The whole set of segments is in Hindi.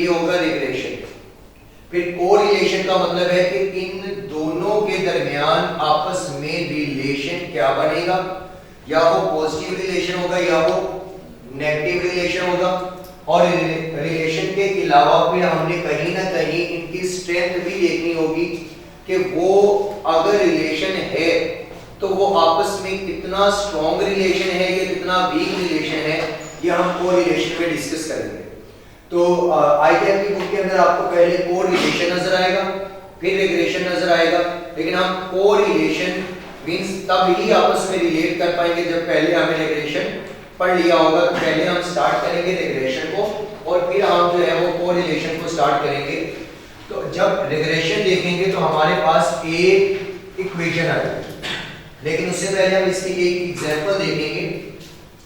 ये होगा रिग्रेशन। फिर कोरिलेशन का मतलब है कि इन दोनों के दरमियान आपस में रिलेशन क्या बनेगा, या वो पॉजिटिव रिलेशन होगा या वो नेगेटिव रिलेशन होगा। और रिलेशन के अलावा फिर हमने कहीं ना कहीं इनकी स्ट्रेंथ भी देखनी होगी कि वो अगर रिलेशन है तो वो आपस में कितना स्ट्रॉन्ग रिलेशन है या कितना वीक रिलेशन है, ये हम कोरिलेशन में डिस्कस करेंगे। तो आईटीएम की बुक के अंदर आपको पहले कोरिलेशन नजर आएगा, फिर रिग्रेशन नजर आएगा, लेकिन हम कोरिलेशन मींस तब ही आपस में रिलेट कर पाएंगे जब पहले हमें रिग्रेशन पढ़ लिया होगा। तो पहले हम स्टार्ट करेंगे रिग्रेशन को और फिर हम जो है वो कोरिलेशन को स्टार्ट करेंगे। तो जब रिग्रेशन देखेंगे तो हमारे पास एक इक्वेशन आ जाएगी, लेकिन उससे पहले हम इसकी एक एग्जांपल देखेंगे।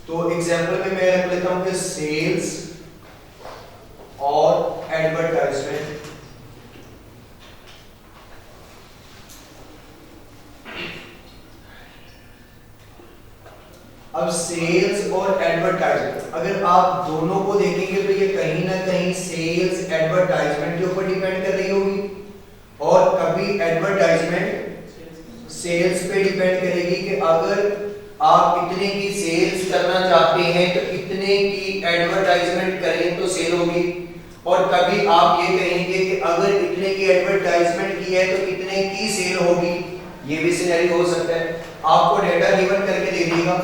तो एग्जांपल में मैं रख लेता हूं कि सेल्स और एडवर्टाइजमेंट। अब सेल्स और एडवर्टाइजमेंट अगर आप दोनों को देखेंगे तो ये कहीं ना कहीं सेल्स एडवर्टाइजमेंट के ऊपर डिपेंड कर रही होगी, और कभी एडवर्टाइजमेंट सेल्स पे डिपेंड करेगी कि अगर आप इतने की सेल्स करना चाहते हैं तो इतने की एडवर्टाइजमेंट करें तो सेल होगी। और कभी आप ये कहेंगे कि अगर इतने की एडवर्टाइजमेंट की है तो इतने की सेल होगी, ये भी सिनेरियो हो सकता है। आपको डेटा गिवन करके दे देगा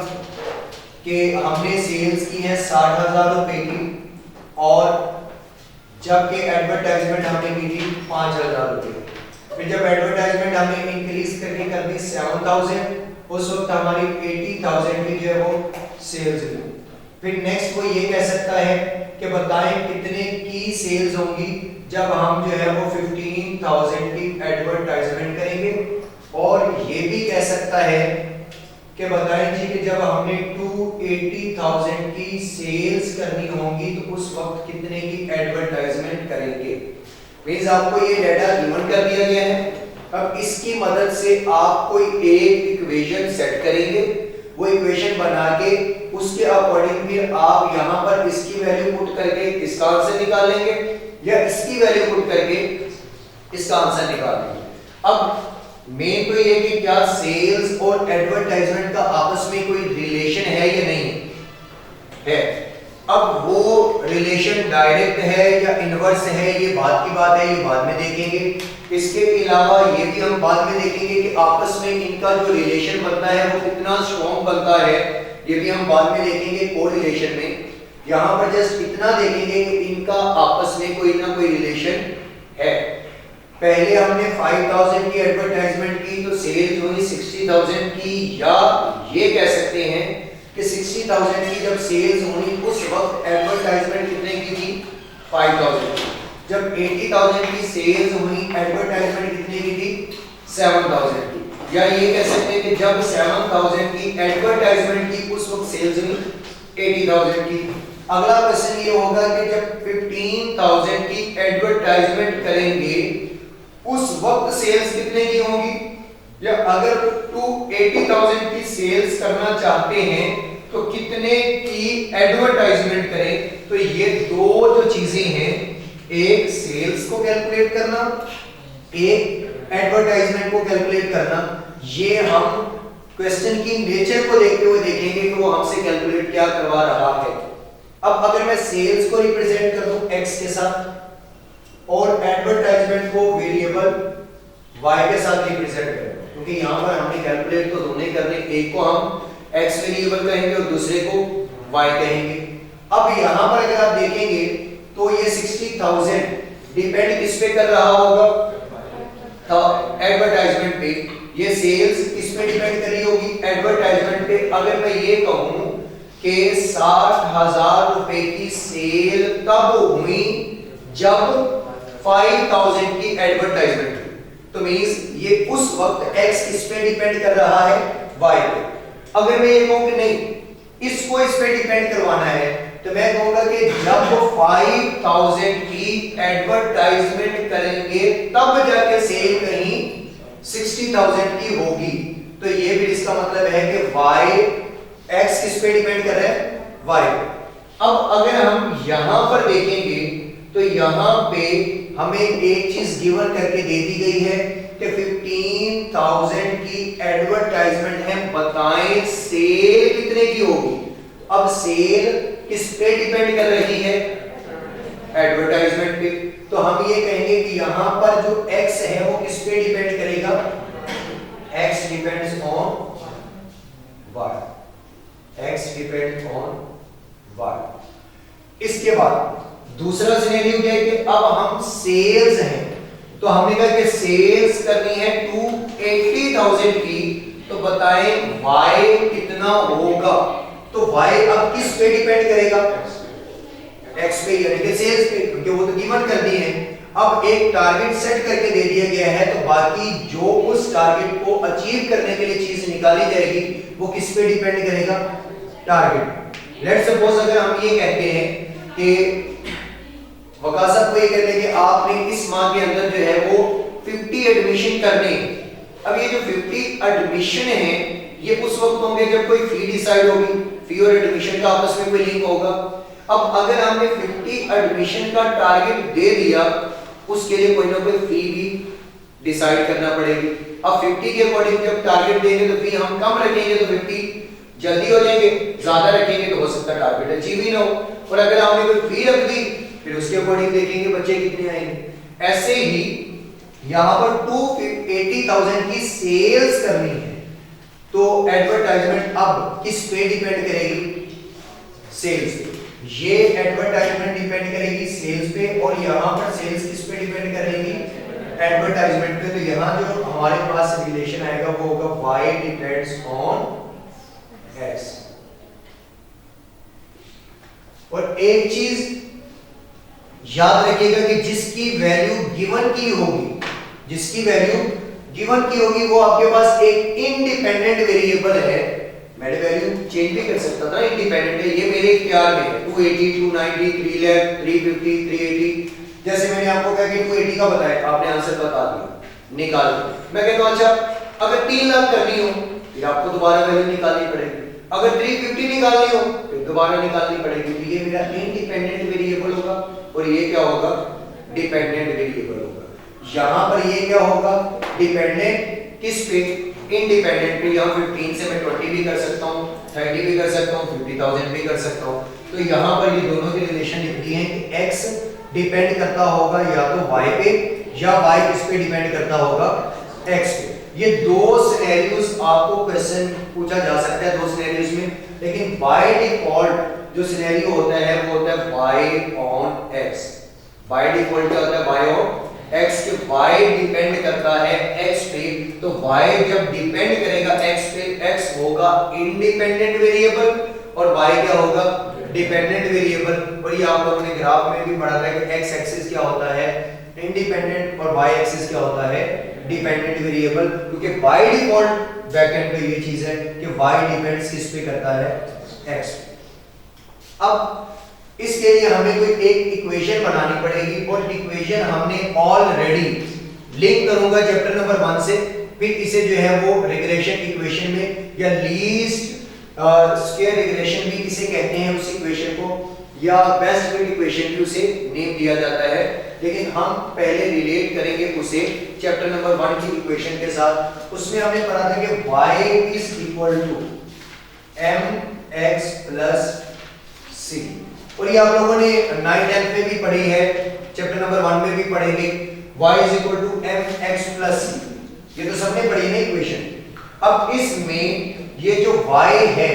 कि हमने सेल्स की है 60,000 रुपए की, और जबकि एडवर्टाइजमेंट हमने की थी 5,000 रुपए। फिर जब एडवर्टाइजमेंट हमने इंक्रीज करके कर दी 7,000, उस वक्त हमारी 80,000 की जो है वो सेल्स हुई। फिर नेक्स्ट वो ये कह सकता है कि बताएं कितने की सेल्स होंगी जब हम जो है वो 15,000 की एडवर्टाइजमेंट करेंगे, और ये भी कह सकता है कि बताएं जी कि जब हमने 280,000 की सेल्स करनी होंगी तो उस वक्त कितने की एडवर्टाइजमेंट करेंगे। मींस आपको ये डेटा गिवन कर दिया गया है। अब इसकी मदद से आप कोई एक इक्वेशन सेट करेंगे, वो इक्वेशन बना के उसके अकॉर्डिंग फिर आप यहां पर इसकी वैल्यू पुट करके इसका आंसर निकालेंगे, या इसकी वैल्यू पुट करके इसका आंसर निकालेंगे। अब मेन तो ये कि क्या सेल्स और एडवर्टाइजमेंट का आपस में कोई रिलेशन है या नहीं है। अब वो रिलेशन डायरेक्ट है या इनवर्स है, ये बात की बात है, ये बाद में देखेंगे। इसके अलावा ये भी हम बाद में देखेंगे कि आपस में इनका जो रिलेशन बनता है वो कितना स्ट्रॉन्ग बनता है, ये भी हम बाद में देखेंगे कोरिलेशन में। यहाँ पर जस्ट इतना देखेंगे कि इनका आपस में कोई ना कोई रिलेशन है। पहले हमने 5,000 की एडवर्टाइजमेंट की तो सेल्स हुई 60,000 की, या ये कह सकते हैं कि 60,000 की जब सेल्स हुई उस वक्त एडवर्टाइजमेंट कितने की थी 5,000 की। जब 80,000 की सेल्स हुई एडवर्टाइजमेंट कितने की थी 7,000 की। या ये कह सकते हैं कि जब 7,000 की एडवर्टाइजमेंट की उस वक्त सेल्स हुई 80,000 की। अगला क्वेश्चन ये होगा कि जब 15,000 की एडवर्टाइजमेंट करेंगे उस वक्त सेल्स कितने की होंगी, या अगर 280,000 की सेल्स करना चाहते हैं तो कितने की एडवर्टाइजमेंट करें। तो ये दो जो चीजें हैं, एक सेल्स को कैलकुलेट करना, एक एडवर्टाइजमेंट को कैलकुलेट करना, ये हम क्वेश्चन की नेचर को देखते हुए देखेंगे कि वो हमसे कैलकुलेट क्या करवा रहा है। अब अगर मैं सेल्स को रिप्रेजेंट कर दूं x के साथ और एडवर्टाइजमेंट को वेरिएबल y के साथ रिप्रेजेंट करें, क्योंकि यहां पर हमने कैलकुलेट तो दोनों करने, एक को हम x वेरिएबल कहेंगे और दूसरे को y कहेंगे। अब यहां पर अगर आप देखेंगे तो ये 60,000 डिपेंड किस पे कर रहा होगा, एडवर्टाइजमेंट पे। ये सेल्स किस पे डिपेंड कर रही होगी, एडवर्टाइजमेंट पे। अगर मैं ये कहूं कि 60,000 रुपए की सेल तब हुई जब 5,000 की एडवर्टाइजमेंट हुई, तो मींस ये उस वक्त x किस पे डिपेंड कर रहा है, y पे। अगर मैं ये कहूं कि नहीं इसको इस पे डिपेंड करवाना है तो मैं कहूंगा कि जब 5,000 की एडवर्टाइजमेंट करेंगे तब जाके सेल कहीं 60,000 की होगी। तो ये भी इसका मतलब है कि y x किस पे डिपेंड कर रहा है, y पे। अब अगर हम यहां पर देखेंगे तो यहां पे हमें एक चीज गिवन करके दे दी गई है कि 15,000 की एडवर्टाइजमेंट है, बताएं सेल कितने की होगी। अब सेल किस पे डिपेंड कर रही है, एडवर्टाइजमेंट पे। तो हम ये कहेंगे कि यहां पर जो x है वो किस पे डिपेंड करेगा, x depends on y, x depends on y। इसके बाद दूसरा सिनेरियो क्या है कि अब हम सेल्स हैं, तो हमने कहा कि सेल्स करनी है 280,000 की, तो बताएं y कितना होगा। तो y अब किस पे डिपेंड करेगा, x पे, यानी कि सेल्स पे, क्योंकि वो तो गिवन कर दी है। अब एक टारगेट सेट करके दे दिया गया है, तो बाकी जो उस टारगेट को अचीव करने के लिए चीज निकाली जाएगी वो किस पे डिपेंड करेगा, टारगेट। लेट्स सपोज अगर हम ये कहते हैं कि वकास साहब को ये कहते हैं कि आपने इस माह के अंदर जो है वो 50 एडमिशन करने। अब ये जो 50 एडमिशन है ये उस वक्त होंगे जब कोई फी डिसाइड होगी, फी और एडमिशन का आपस में कोई लिंक होगा। अब अगर हमने 50 एडमिशन का टारगेट दे दिया, उसके लिए कोई ना कोई फी भी डिसाइड करना पड़ेगी। अब 50 के अकॉर्डिंग जब टारगेट देंगे तो फी हम कम रखेंगे तो 50 जल्दी हो जाएंगे, ज्यादा रखेंगे तो हो सकता है टारगेट अचीव ही ना हो। और अगर हमने कोई फी रख दी फिर उसके अकॉर्डिंग देखेंगे बच्चे कितने आएंगे। ऐसे ही यहां पर 280,000 की सेल्स करनी है, तो एडवर्टाइजमेंट अब किस पे डिपेंड करेगी, सेल्स पे। ये एडवर्टाइजमेंट डिपेंड करेगी सेल्स पे, और यहां पर सेल्स किस पे डिपेंड करेगी, एडवर्टाइजमेंट पे। तो यहां जो हमारे पास रिलेशन आएगा वो होगा y डिपेंड्स ऑन x। और एक चीज याद रखिएगा कि जिसकी वैल्यू गिवन की होगी, जिसकी वैल्यू गिवन की होगी वो आपके पास एक इंडिपेंडेंट वेरिएबल है। मैं वैल्यू चेंज भी कर सकता था, इंडिपेंडेंट है, ये मेरे इख्तियार में है। 280, 290, 3 लाख, 350, 380। जैसे मैंने आपको कहा कि 280 का बताया, आपने आंसर बता दिया, निकाल। मैं कहता हूं अच्छा अगर 3 लाख करनी हो फिर आपको दोबारा वैल्यू निकालनी पड़ेगी, अगर 350 निकालनी हो फिर दोबारा निकालनी पड़ेगी। तो ये मेरा इंडिपेंडेंट वेरिएबल होगा और ये क्या होगा, डिपेंडेंट वेरिएबल होगा। यहां पर ये क्या होगा, डिपेंडेंट किस पे, इंडिपेंडेंट पे। यहां 15 से मैं 20 भी कर सकता हूं, 30 भी कर सकता हूं, 50,000 भी कर सकता हूं। तो यहां पर ये दोनों की रिलेशन लिखी है कि x डिपेंड करता होगा या तो y पे, या y किस पे डिपेंड करता होगा, x पे। ये दो सिनेरियोस आपको क्वेश्चन पूछा जा सकता है, दो सिनेरियोस में, लेकिन बाय डिफॉल्ट जो सिनेरियो होता है वो होता है y on x। By default क्या होता है, y ऑन x, के y डिपेंड करता है x पे। तो y जब डिपेंड करेगा x पे, x होगा इंडिपेंडेंट वेरिएबल और y क्या होगा, डिपेंडेंट वेरिएबल। और ये आप लोगों ने ग्राफ में भी पढ़ा था कि x एक्सिस क्या होता है, इंडिपेंडेंट, और y एक्सिस क्या होता है, डिपेंडेंट वेरिएबल। क्योंकि बाय डिफॉल्ट बैकएंड पे ये चीज है कि y डिपेंड्स किस पे करता है, x पे। अब इसके लिए हमें कोई एक इक्वेशन बनानी पड़ेगी, और इक्वेशन हमने ऑलरेडी लिंक करूंगा चैप्टर नंबर 1 से, फिर इसे जो है वो रिग्रेशन इक्वेशन में, या लीस्ट स्क्वायर रिग्रेशन भी इसे कहते हैं उस इक्वेशन को, या बेस्ट फिट इक्वेशन भी उसे नेम दिया जाता है। लेकिन हम पहले रिलेट करेंगे उसे चैप्टर नंबर 1 की इक्वेशन के साथ। उसमें हमने पढ़ा था कि y is equal to mx plus c, और ये आप लोगों ने 9th 10th में भी पढ़ी है, चैप्टर नंबर 1 में भी पढ़ेंगे। y is equal to mx plus c, ये तो सबने पढ़ी है इक्वेशन। अब इसमें ये जो y है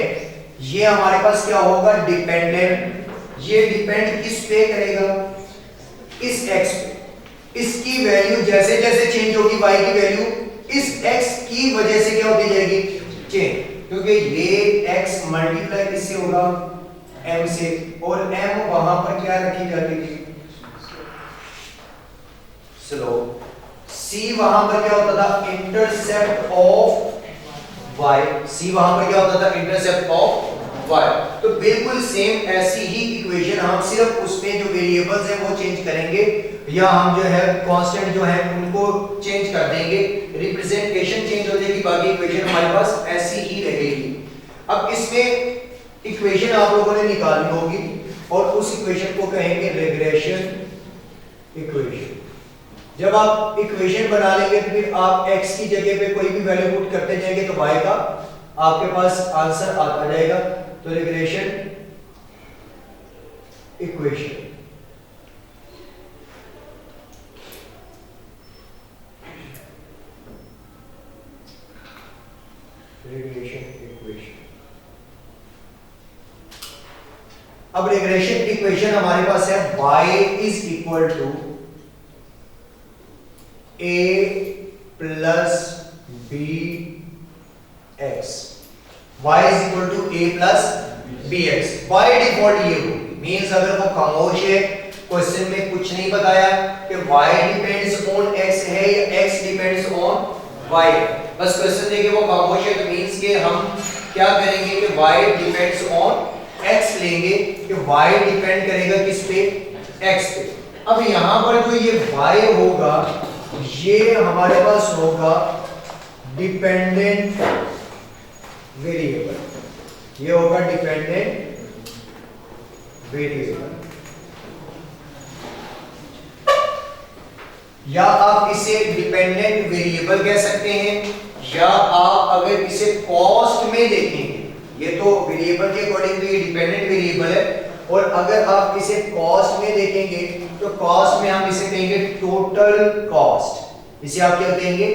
ये हमारे पास क्या होगा, डिपेंडेंट। ये डिपेंड किस पे करेगा, इस x पे। इसकी वैल्यू जैसे जैसे चेंज होगी y की वैल्यू इस x की वजह से क्या होती जाएगी, चेंज, क्योंकि ये x मल्टीप्लाई किससे होगा, m से, और m वहां पर क्या रखी जाती थी, स्लोप। c वहां पर क्या होता था, इंटरसेप्ट ऑफ y, c वहां पर क्या होता था, इंटरसेप्ट ऑफ y। तो बिल्कुल सेम ऐसी ही इक्वेशन, हम सिर्फ उसमें जो वेरिएबल्स हैं वो चेंज करेंगे, या हम जो है कांस्टेंट जो है उनको चेंज कर देंगे, रिप्रेजेंटेशन चेंज हो जाएगी, बाकी इक्वेशन हमारे पास ऐसी ही रहेगी। अब इसमें इक्वेशन आप लोगों ने निकालनी होगी, और उस इक्वेशन को कहेंगे रिग्रेशन इक्वेशन। जब आप इक्वेशन बना लेंगे तो फिर आप x की जगह पे कोई भी वैल्यू पुट करते जाएंगे तो y का आपके पास आंसर आता जाएगा। तो रिग्रेशन इक्वेशन, अब रिग्रेशन इक्वेशन हमारे पास है y is equal to a plus b x, y is equal to a plus b x. By default ये होगी, मींस अगर वो खामोश है, क्वेश्चन में कुछ नहीं बताया कि y डिपेंड्स ऑन x है या x डिपेंड्स ऑन y, बस क्वेश्चन देके वो खामोश है, तो मींस के हम क्या करेंगे कि y डिपेंड्स ऑन x लेंगे, कि y डिपेंड करेगा किस पे, x पे। अब यहां पर जो ये y होगा ये हमारे पास होगा डिपेंडेंट वेरिएबल, ये होगा डिपेंडेंट वेरिएबल, या आप इसे डिपेंडेंट वेरिएबल कह सकते हैं, या आप अगर इसे कॉस्ट में देखेंगे, ये तो वेरिएबल के अकॉर्डिंग तो ये डिपेंडेंट वेरिएबल है, और अगर आप इसे कॉस्ट में देखेंगे तो कॉस्ट में हम इसे कहेंगे टोटल कॉस्ट, इसे आप क्या कहेंगे,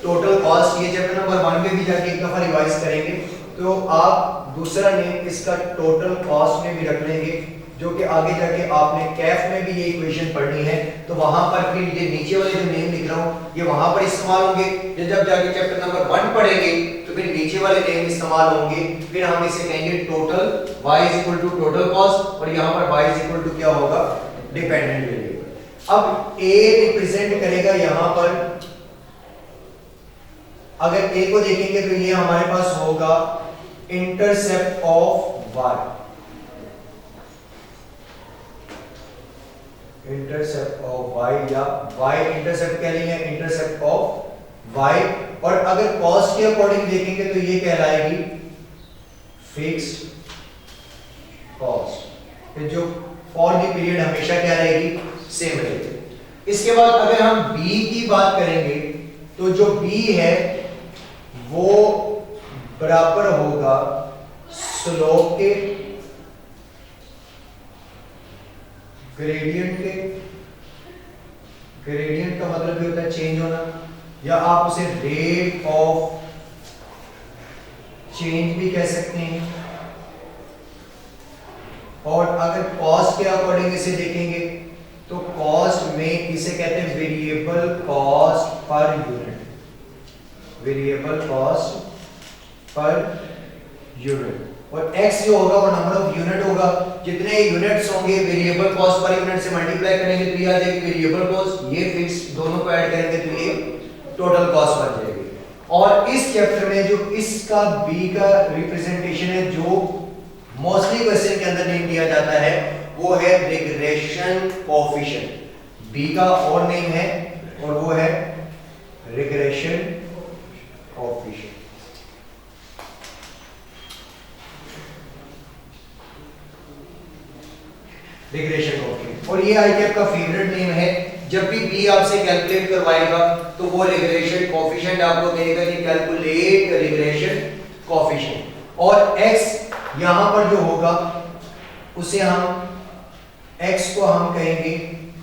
टोटल कॉस्ट। ये चैप्टर नंबर 1 में भी जाके एक दफा रिवाइज करेंगे, तो आप दूसरा नेम इसका टोटल कॉस्ट में भी रख लेंगे, जो कि आगे जाके आपने कैफ में भी ये इक्वेशन पढ़नी है, तो वहां पर फिर ये नीचे वाले जो नेम लिख रहा हूं ये वहां पर इस्तेमाल होंगे। जब जाके चैप्टर नंबर 1 पढ़ेंगे तो फिर नीचे वाले नेम इस्तेमाल होंगे, फिर हम इसे कहेंगे total y is equal to total cost, और यहां पर y इज इक्वल टू क्या होगा, डिपेंडेंट वेरिएबल। अब a रिप्रेजेंट करेगा यहां पर, अगर a को देखेंगे तो ये हमारे पास होगा intercept of y, intercept of y, या y इंटरसेप्ट कह लेंगे, इंटरसेप्ट ऑफ y। और अगर कॉस्ट के अकॉर्डिंग देखेंगे तो ये कहलाएगी फिक्स्ड कॉस्ट, फिर जो फॉर द पीरियड हमेशा क्या रहेगी, सेम रहेगी। इसके बाद अगर हम b की बात करेंगे तो जो b है वो बराबर होगा स्लोप के, ग्रेडियंट के, ग्रेडियंट का मतलब भी होता है चेंज होना, या आप उसे रेट ऑफ चेंज भी कह सकते हैं। और अगर कॉस्ट के अकॉर्डिंग इसे देखेंगे तो कॉस्ट में इसे कहते हैं variable cost per unit, variable cost per unit. और x जो होगा वो नंबर ऑफ यूनिट होगा, जितने यूनिट्स होंगे वेरिएबल कॉस्ट पर यूनिट से मल्टीप्लाई करेंगे तो ये आ जाएगी वेरिएबल कॉस्ट, ये फिक्स दोनों को ऐड करेंगे तो ये टोटल कॉस्ट बन जाएगी। और इस चैप्टर में जो इसका b का रिप्रेजेंटेशन है, जो मोस्टली क्वेश्चन के अंदर नेम दिया जाता है, वो है रिग्रेशन कोएफिशिएंट। b का और नेम है और वो है रिग्रेशन कोएफिशिएंट। रिग्रेशन कोएफिशिएंट, और ये आईकेप का फेवरेट नेम है। जब भी b आपसे कैलकुलेट करवाएगा तो वो रिग्रेशन कोएफिशिएंट आपको कहेगा कि कैलकुलेट रिग्रेशन कोएफिशिएंट, और x यहां पर जो होगा उसे हम x को हम कहेंगे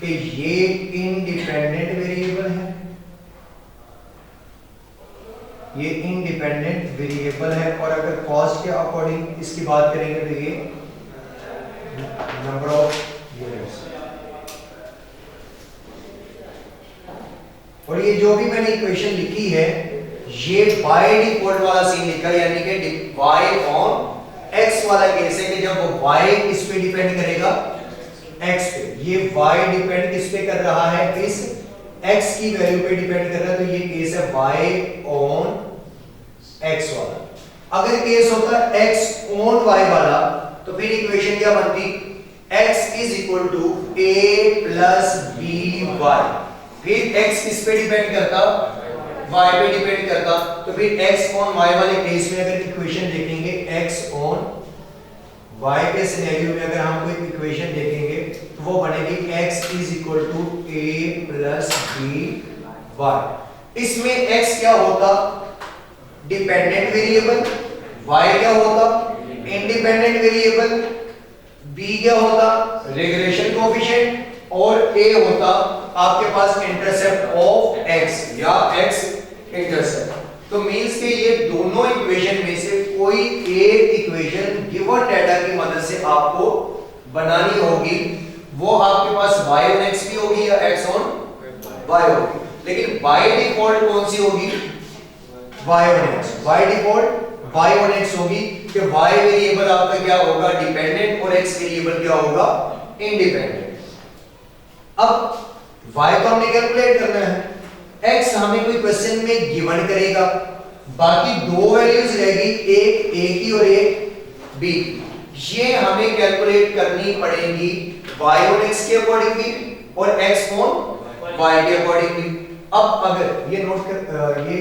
कि ये इंडिपेंडेंट वेरिएबल है, ये इंडिपेंडेंट वेरिएबल है। और अगर कॉस्ट के अकॉर्डिंग इसकी बात करेंगे तो ये नंबर ऑफ यूनिट्स। और ये जो भी मैंने इक्वेशन लिखी है ये बाय डिफॉल्ट वाला सीन लिखा है, यानी कि y ऑन x वाला केस है कि जब वो y किस पे डिपेंड करेगा, x पे। ये y डिपेंड किस पे कर रहा है, इस x की वैल्यू पे डिपेंड कर रहा है, तो ये केस है y ऑन x वाला। अगर केस होता x ऑन y वाला तो फिर इक्वेशन क्या बनती, x is equal to a plus by। फिर x किस पे डिपेंड करता, y पे डिपेंड करता, तो फिर x ऑन y वाले केस में अगर इक्वेशन देखेंगे x ऑन y के सिनेरियो में अगर हम कोई इक्वेशन देखेंगे तो वो बनेगी x is equal to a plus b y. इसमें x क्या होता, डिपेंडेंट वेरिएबल, y क्या होता, इंडिपेंडेंट वेरिएबल, b क्या होता, रिग्रेशन कोएफिशिएंट और a होता आपके पास इंटरसेप्ट ऑफ x या x इंटरसेप्ट। तो मींस के ये दोनों इक्वेशन में से कोई एक इक्वेशन गिवन डाटा की मदद से आपको बनानी होगी, वो आपके पास y on x भी होगी या x on y होगी, लेकिन बाय डिफॉल्ट कौन सी होगी, y on x, by default y on x होगी कि y वेरिएबल आपका क्या होगा, डिपेंडेंट और x वेरिएबल क्या होगा, इंडिपेंडेंट। अब y को हमने कैलकुलेट करना है, x हमें कोई क्वेश्चन में गिवन करेगा, बाकी दो वैल्यूज रहेगी, एक a की और एक b, ये हमें कैलकुलेट करनी पड़ेगी y on x के अकॉर्डिंगली और x on y के अकॉर्डिंगली। अब अगर ये नोट कर, ये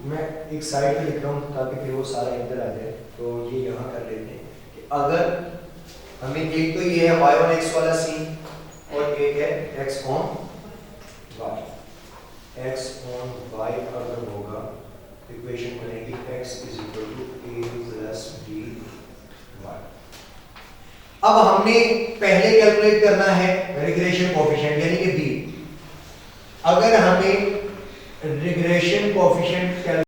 मैं एक साइड पे लिख रहा हूँ ताकि फिर वो सारा इधर आ जाए, तो ये यहाँ कर लेते हैं कि अगर हमें एक तो ये है y on x वाला सीन और एक है x on y, x on y अगर होगा इक्वेशन बनेगी x is equal to a plus b y। अब हमने पहले कैलकुलेट करना है रिग्रेशन कोएफिशिएंट यानी कि b। अगर हमें रिग्रेशन कोएफिशिएंट